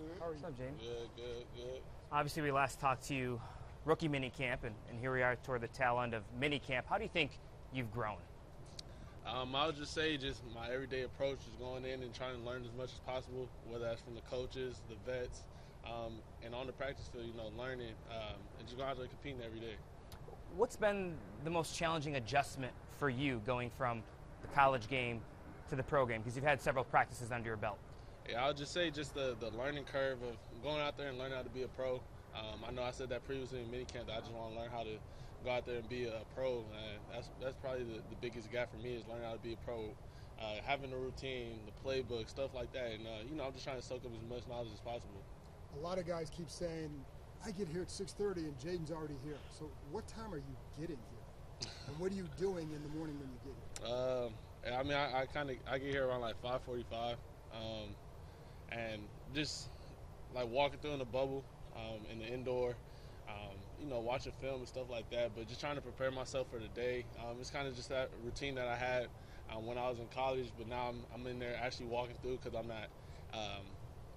man? How are you? What's up, Jayden? Good. Obviously, we last talked to you rookie minicamp, and here we are toward the tail end of minicamp. How do you think you've grown? I would just say my everyday approach is going in and trying to learn as much as possible, whether that's from the coaches, the vets, and on the practice field, learning and just going out there competing every day. What's been the most challenging adjustment for you going from the college game to the pro game? Because you've had several practices under your belt. Yeah, I would just say the learning curve of going out there and learning how to be a pro. I know I said that previously in minicamp, that I just want to learn how to go out there and be a pro. And that's probably the biggest gap for me is learning how to be a pro. Having a routine, the playbook, stuff like that. And, I'm just trying to soak up as much knowledge as possible. A lot of guys keep saying, I get here at 6:30 and Jayden's already here. So what time are you getting here? And what are you doing in the morning when you get here? I get here around like 5:45. And just like walking through in the bubble, in the indoor, watching film and stuff like that, but just trying to prepare myself for the day. It's kind of just that routine that I had when I was in college, but now I'm in there actually walking through because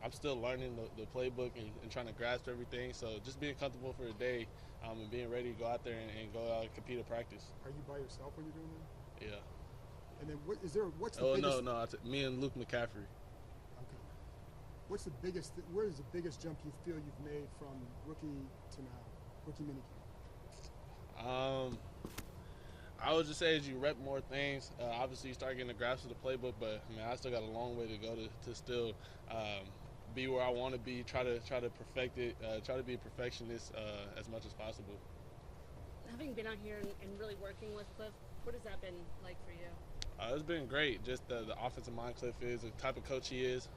I'm still learning the playbook and trying to grasp everything. So just being comfortable for the day and being ready to go out there and go out and compete at practice. Are you by yourself when you're doing that? Yeah. And then what's the biggest? No, me and Luke McCaffrey. Okay. What's the biggest? Where is the biggest jump you feel you've made from rookie to now, rookie minicamp? I would just say as you rep more things, obviously you start getting a grasp of the playbook. But I still got a long way to go to still be where I want to be. Try to perfect it. Try to be a perfectionist as much as possible. Having been out here and really working with Cliff, what has that been like for you? It's been great. Just the offensive mind Cliff is, the type of coach he is,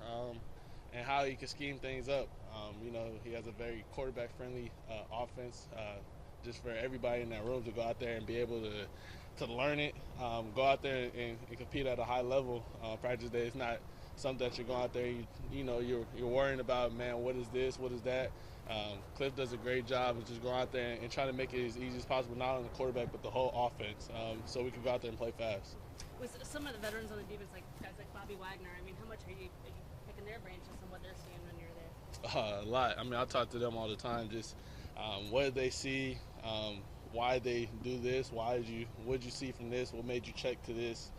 and how he can scheme things up. He has a very quarterback-friendly offense. Just for everybody in that room to go out there and be able to learn it, go out there and compete at a high level. Practice day is not something that you're going out there. You're worrying about, man, what is this, what is that. Cliff does a great job of just going out there and trying to make it as easy as possible, not only the quarterback but the whole offense, so we can go out there and play fast. With some of the veterans on the defense, like guys like Bobby Wagner, how much are you picking their brains just on what they're seeing when you're there? A lot. I talk to them all the time. Just what did they see? Why they do this? What did you see from this? What made you check to this?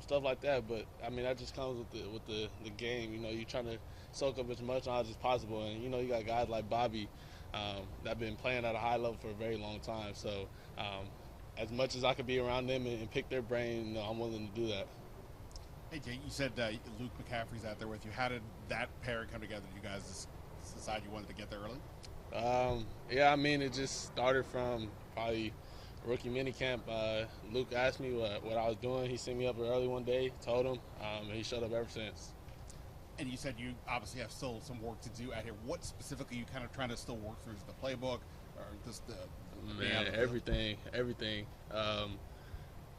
Stuff like that. But that just comes with the game. You're trying to soak up as much knowledge as possible, and you got guys like Bobby that have been playing at a high level for a very long time. So as much as I could be around them and pick their brain, I'm willing to do that. Hey Jay, you said Luke McCaffrey's out there with you. How did that pair come together? Did you guys decide you wanted to get there early? It just started from probably rookie minicamp. Luke asked me what I was doing. He sent me up early one day, told him, and he showed up ever since. And you said you obviously have still some work to do out here. What specifically are you kind of trying to still work through? Is the playbook or just the everything.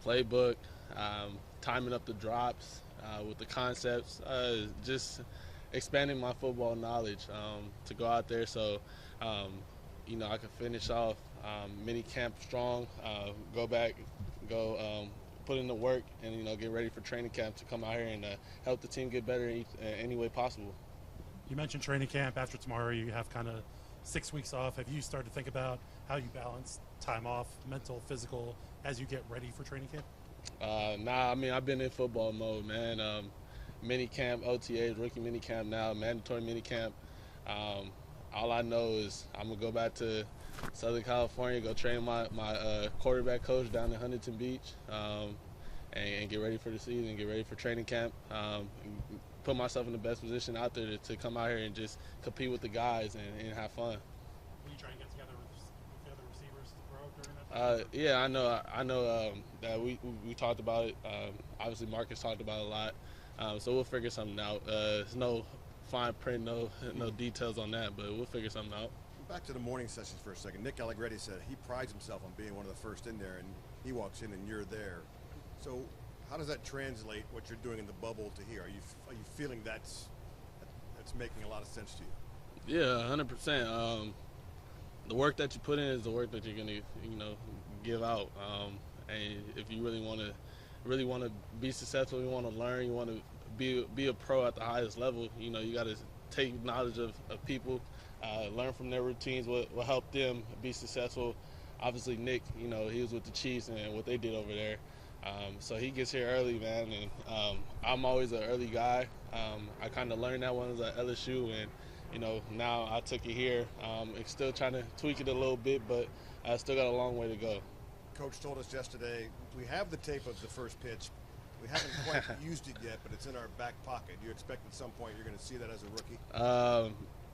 Playbook, timing up the drops with the concepts, just expanding my football knowledge to go out there so I can finish off mini camp strong, put in the work, and get ready for training camp to come out here and help the team get better in any way possible. You mentioned training camp. After tomorrow, you have kind of 6 weeks off. Have you started to think about how you balance time off, mental, physical, as you get ready for training camp? I've been in football mode, man. Mini camp, OTAs, rookie mini camp now, mandatory mini camp. All I know is I'm gonna go back to Southern California, go train my quarterback coach down in Huntington Beach, and get ready for the season, get ready for training camp, put myself in the best position out there to come out here and just compete with the guys and have fun. Will you try and get together with the other receivers to throw during that? Yeah, I know that we talked about it. Obviously, Marcus talked about it a lot, so we'll figure something out. There's no fine print, no details on that, but we'll figure something out. Back to the morning sessions for a second. Nick Allegretti said he prides himself on being one of the first in there, and he walks in and you're there. So how does that translate what you're doing in the bubble to here? Are you feeling that's making a lot of sense to you? Yeah, 100%. The work that you put in is the work that you're gonna give out. And if you really want to be successful, you want to learn, you want to be a pro at the highest level, you got to take knowledge of people, learn from their routines, what help them be successful. Obviously, Nick, you know, he was with the Chiefs and what they did over there. So he gets here early, man, and I'm always an early guy. I kind of learned that when I was at LSU, and, you know, now I took it here. Still trying to tweak it a little bit, but I still got a long way to go. Coach told us yesterday, we have the tape of the first pitch. We haven't quite used it yet, but it's in our back pocket. Do you expect at some point you're going to see that as a rookie?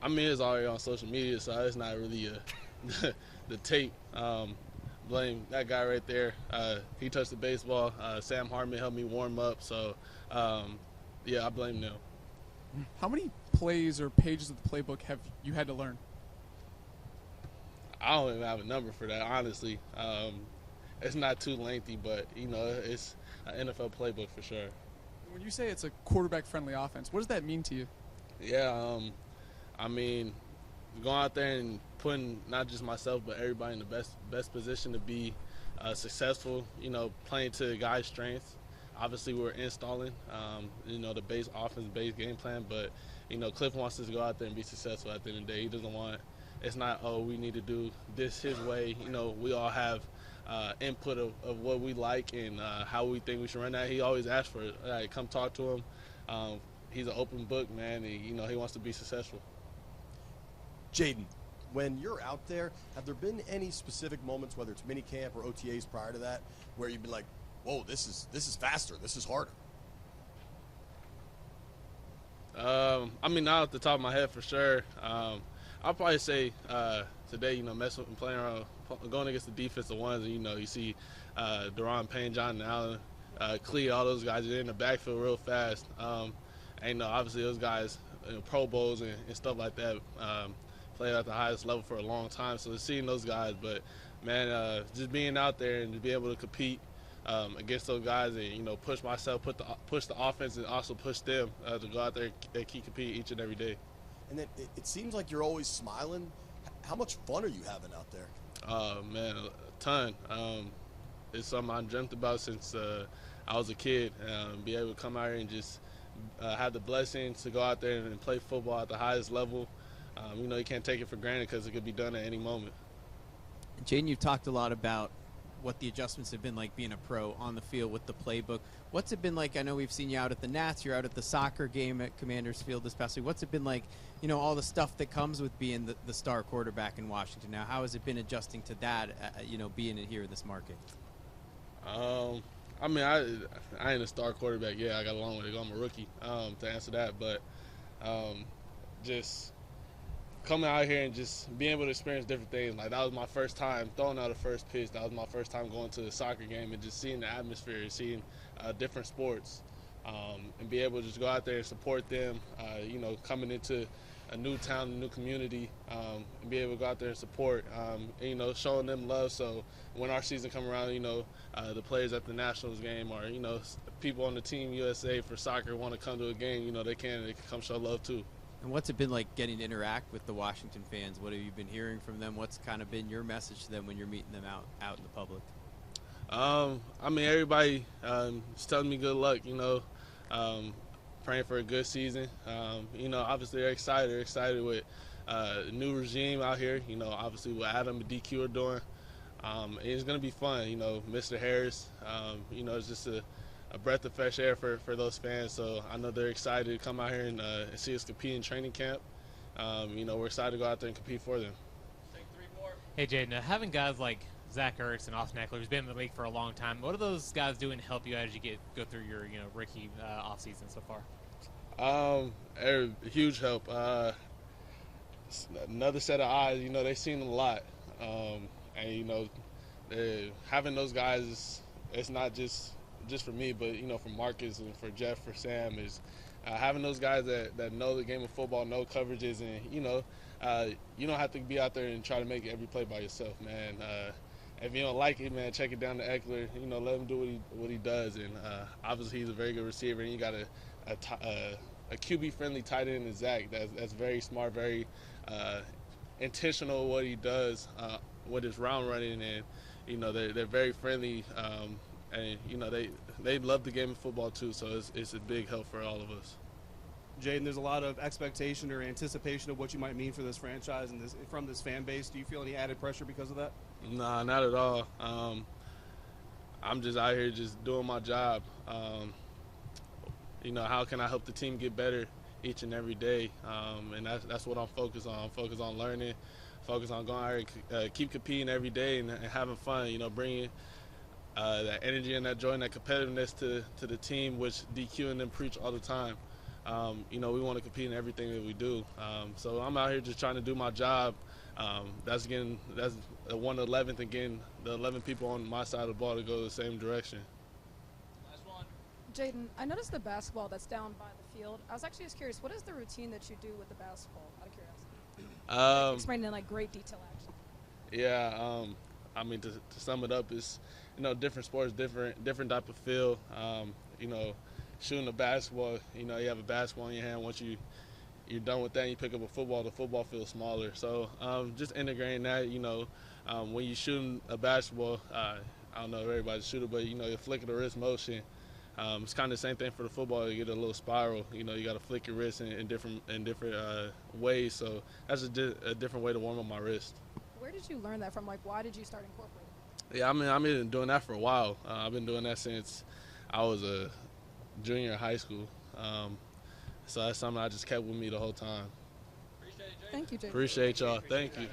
I mean, it's already on social media, so it's not really the tape. Blame that guy right there. He touched the baseball. Sam Hartman helped me warm up, so yeah, I blame them. How many plays or pages of the playbook have you had to learn? I don't even have a number for that, honestly. It's not too lengthy, but, you know, it's an NFL playbook for sure. When you say it's a quarterback-friendly offense, what does that mean to you? Yeah, I mean, going out there and putting not just myself but everybody in the best position to be successful, you know, playing to the guys' strengths. Obviously, we're installing, you know, the base offense, base game plan, but, you know, Cliff wants us to go out there and be successful at the end of the day. He doesn't want – it's not, oh, we need to do this his way. You know, we all have input of what we like and how we think we should run that. He always asks for it. Like, come talk to him. He's an open book, man, and, you know, he wants to be successful. Jayden, when you're out there, have there been any specific moments, whether it's minicamp or OTAs prior to that, where you've been like, whoa, this is faster, this is harder? I mean, not off the top of my head for sure. I'll probably say today, you know, messing with playing around, going against the defensive ones, and, you know, you see Deron Payne, John Allen, Clee, all those guys are in the backfield real fast. And, you know, obviously those guys, you know, Pro Bowls and stuff like that, played at the highest level for a long time. So seeing those guys, but, man, just being out there and to be able to compete against those guys and, you know, push myself, push the offense and also push them to go out there and keep competing each and every day. And then it seems like you're always smiling. How much fun are you having out there? Man, a ton. It's something I dreamt about since I was a kid. Be able to come out here and just have the blessing to go out there and play football at the highest level. You know, you can't take it for granted because it could be done at any moment. Jayden, you've talked a lot about what the adjustments have been like being a pro on the field with the playbook. What's it been like? I know we've seen you out at the Nats. You're out at the soccer game at Commanders Field this past week. What's it been like, you know, all the stuff that comes with being the star quarterback in Washington now? How has it been adjusting to that, you know, being in here in this market? I mean, I ain't a star quarterback. Yeah, I got a long way to go. I'm a rookie to answer that. But just coming out here and just being able to experience different things. Like, that was my first time throwing out a first pitch. That was my first time going to a soccer game and just seeing the atmosphere, seeing different sports, and be able to just go out there and support them, you know, coming into a new town, a new community, and be able to go out there and support, and, you know, showing them love. So when our season come around, you know, the players at the Nationals game or, you know, people on the Team USA for soccer want to come to a game, you know, they can come show love too. And what's it been like getting to interact with the Washington fans? What have you been hearing from them? What's kind of been your message to them when you're meeting them out in the public? I mean, everybody is telling me good luck, you know, praying for a good season. You know, obviously they're excited. They're excited with the new regime out here, you know, obviously what Adam and DQ are doing. It's going to be fun, you know, Mr. Harris, you know, it's just a breath of fresh air for those fans. So I know they're excited to come out here and see us compete in training camp. You know, we're excited to go out there and compete for them. Hey, Jayden, having guys like Zach Ertz and Austin Eckler, who's been in the league for a long time, what are those guys doing to help you as you go through your, you know, rookie offseason so far? Huge help. Another set of eyes, you know, they've seen a lot. And, you know, having those guys, it's not just for me, but, you know, for Marcus and for Jeff, for Sam, is having those guys that know the game of football, know coverages, and, you know, you don't have to be out there and try to make every play by yourself, man. If you don't like it, man, check it down to Eckler. You know, let him do what he does. And obviously he's a very good receiver, and you got a QB-friendly tight end in Zach that's very smart, very intentional what he does with his route running, and, you know, they're very friendly. And, you know, they love the game of football too, so it's a big help for all of us. Jayden, there's a lot of expectation or anticipation of what you might mean for this franchise and from this fan base. Do you feel any added pressure because of that? Nah, not at all. I'm just out here just doing my job. How can I help the team get better each and every day? And that's what I'm focused on. I'm focused on learning, focused on going out and keep competing every day and having fun, bringing that energy and that joy and that competitiveness to the team, which DQ and them preach all the time. We want to compete in everything that we do. So I'm out here just trying to do my job. That's 1 to 11th and getting the 11 people on my side of the ball to go the same direction. Last one. Jayden, I noticed the basketball that's down by the field. I was actually just curious, what is the routine that you do with the basketball, out of curiosity? Explain in great detail, actually. Yeah, to sum it up, it's different sports, different type of feel. Shooting a basketball, you have a basketball in your hand. Once you're done with that and you pick up a football, the football feels smaller. So just integrating that, when you're shooting a basketball, I don't know if everybody's a shooter, but you flick of the wrist motion. It's kind of the same thing for the football. You get a little spiral. You got to flick your wrist in different ways. So that's a different way to warm up my wrist. Where did you learn that from? Why did you start incorporating? Yeah, I've been doing that for a while. I've been doing that since I was a junior in high school. So that's something I just kept with me the whole time. Thank you, Jay. Appreciate y'all. Thank you.